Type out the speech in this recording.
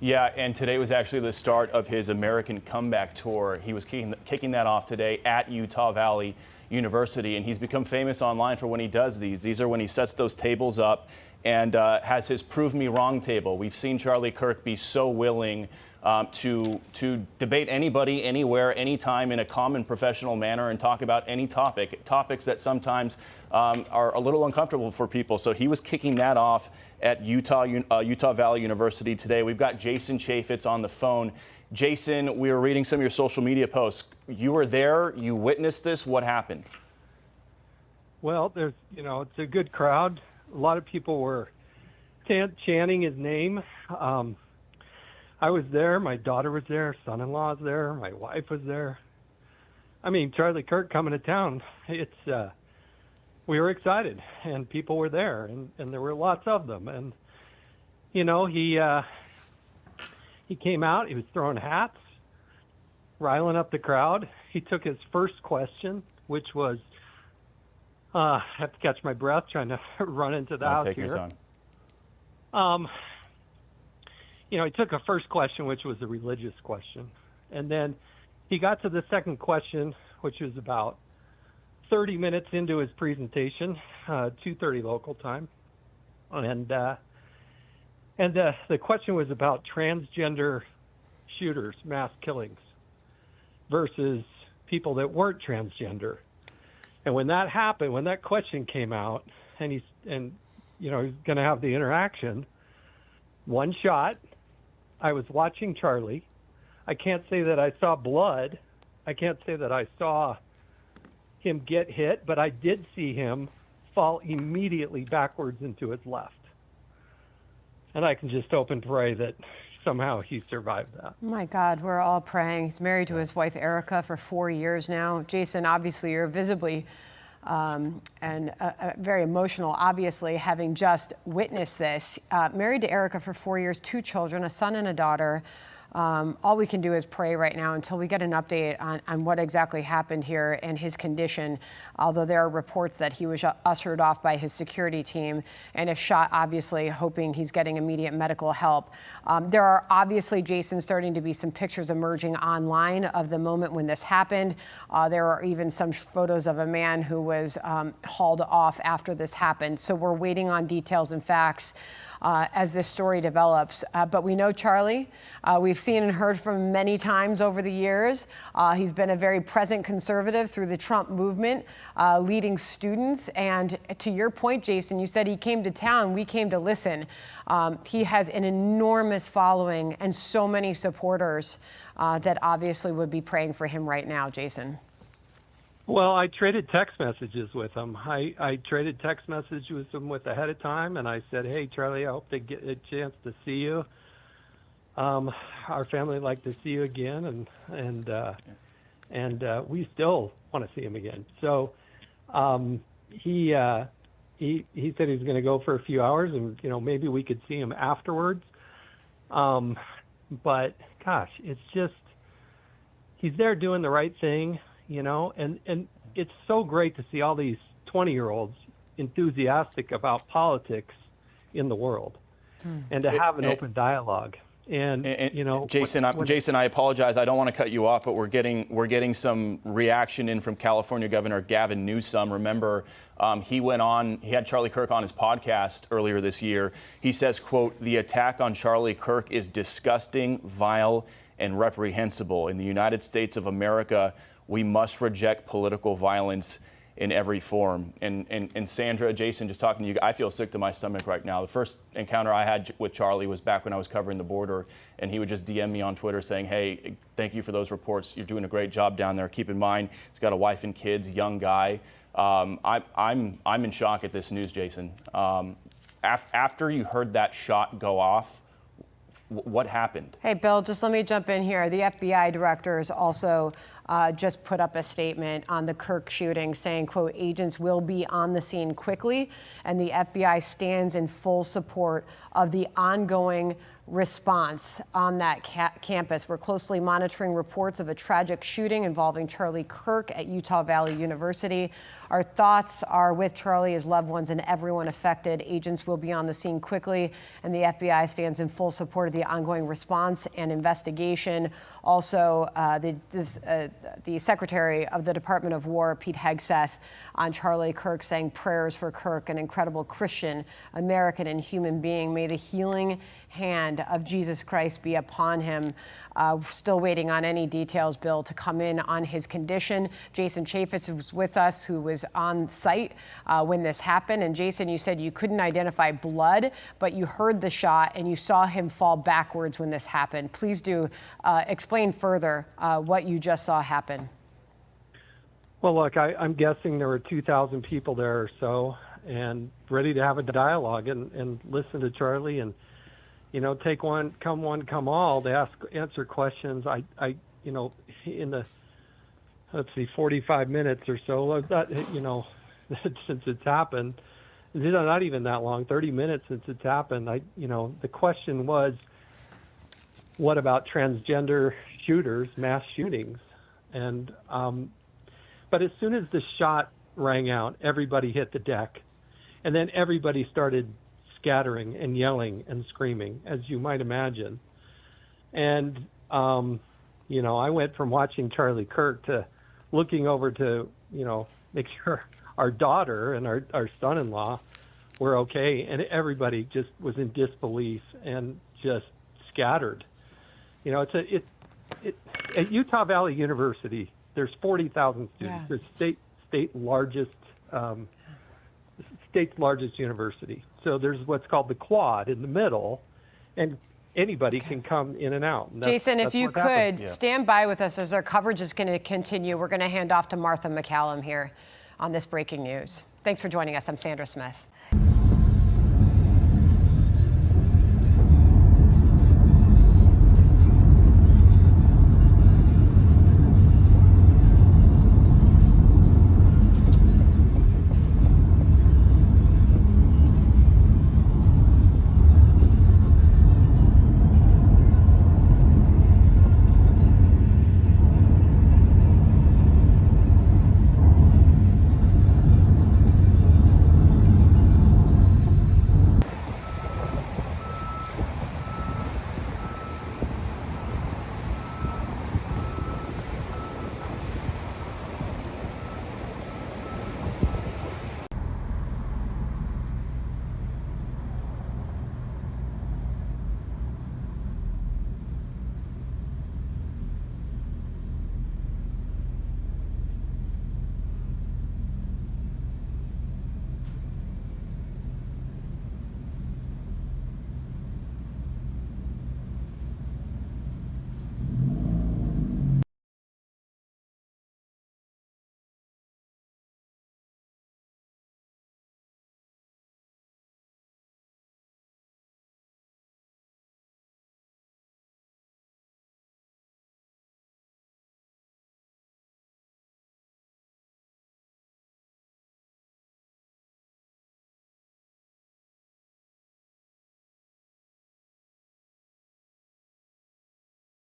Yeah, and today was actually the start of his American comeback tour. He was kicking that off today at Utah Valley University, and he's become famous online for when he does these. These are when he sets those tables up and has his Prove Me Wrong table. We've seen Charlie Kirk be so willing to debate anybody, anywhere, anytime in a common professional manner and talk about any topics that sometimes are a little uncomfortable for people. So he was kicking that off at Utah Valley University today. We've got Jason Chaffetz on the phone. Jason, we were reading some of your social media posts. You were there, you witnessed this. What happened? Well, it's a good crowd. A lot of people were chanting his name. I was there. My daughter was there. Son-in-law was there. My wife was there. I mean, Charlie Kirk coming to town. We were excited, and people were there, and there were lots of them. And he came out. He was throwing hats, riling up the crowd. He took his first question, which was, I have to catch my breath trying to run into the house here. Take your time. He took a first question, which was a religious question. And then he got to the second question, which was about 30 minutes into his presentation, 2:30 local time. And the question was about transgender shooters, mass killings, versus people that weren't transgender. And when that happened, when that question came out, and he's going to have the interaction, one shot. I was watching Charlie. I can't say that I saw blood. I can't say that I saw him get hit, but I did see him fall immediately backwards into his left. And I can just hope and pray that somehow he survived that. My God, we're all praying. He's married to his wife, Erica, for 4 years now. Jason, obviously, you're visibly very emotional, obviously, having just witnessed this. Married to Erica for 4 years, 2 children, a son and a daughter. All we can do is pray right now until we get an update on what exactly happened here and his condition, although there are reports that he was ushered off by his security team and if shot, obviously hoping he's getting immediate medical help. There are obviously, Jason, starting to be some pictures emerging online of the moment when this happened. There are even some photos of a man who was hauled off after this happened. So we're waiting on details and facts as this story develops. But we know Charlie. We've seen and heard from him many times over the years. He's been a very present conservative through the Trump movement, leading students. And to your point, Jason, you said he came to town. We came to listen. He has an enormous following and so many supporters that obviously would be praying for him right now, Jason. Well, I traded text messages with him. I traded text messages with him ahead of time, and I said, "Hey, Charlie, I hope they get a chance to see you. Our family would like to see you again, and we still want to see him again." So he said he was going to go for a few hours, and maybe we could see him afterwards. But gosh, it's just he's there doing the right thing. And it's so great to see all these 20-year-olds enthusiastic about politics in the world and to have an open dialogue. And Jason, I apologize. I don't want to cut you off, but we're getting some reaction in from California Governor Gavin Newsom. Remember, he had Charlie Kirk on his podcast earlier this year. He says, quote, "The attack on Charlie Kirk is disgusting, vile, and reprehensible. In the United States of America, we must reject political violence in every form." And Sandra, Jason, just talking to you, I feel sick to my stomach right now. The first encounter I had with Charlie was back when I was covering the border, and he would just DM me on Twitter saying, "Hey, thank you for those reports. You're doing a great job down there. Keep in mind, he's got a wife and kids, young guy." I'm in shock at this news, Jason. After you heard that shot go off, what happened? Hey, Bill, just let me jump in here. The FBI director is also just put up a statement on the Kirk shooting saying, quote, agents will be on the scene quickly, and the FBI stands in full support of the ongoing response on that campus. We're closely monitoring reports of a tragic shooting involving Charlie Kirk at Utah Valley University. Our thoughts are with Charlie, his loved ones, and everyone affected. Agents will be on the scene quickly, and the FBI stands in full support of the ongoing response and investigation. Also, the Secretary of the Department of War, Pete Hegseth, on Charlie Kirk, saying prayers for Kirk, an incredible Christian, American, and human being. May the healing hand of Jesus Christ be upon him. Still waiting on any details, Bill, to come in on his condition. Jason Chaffetz was with us, who was on site when this happened. And Jason, you said you couldn't identify blood, but you heard the shot and you saw him fall backwards when this happened. Please do explain further what you just saw happen. Well, look, I'm guessing there were 2,000 people there or so, and ready to have a dialogue and listen to Charlie and, you know, take one, come all, to answer questions. In the, 45 minutes or so, since it's happened, not even that long, 30 minutes since it's happened, the question was, what about transgender shooters, mass shootings? And, but as soon as the shot rang out, everybody hit the deck, and then everybody started scattering and yelling and screaming, as you might imagine. And, I went from watching Charlie Kirk to looking over to, make sure our daughter and our son-in-law were okay. And everybody just was in disbelief and just scattered. At Utah Valley University, there's 40,000 students. Yeah. It's state's largest university. So there's what's called the quad in the middle, and anybody can come in and out. And Jason, if you could, Yeah. stand by with us as our coverage is going to continue. We're going to hand off to Martha McCallum here on this breaking news. Thanks for joining us. I'm Sandra Smith.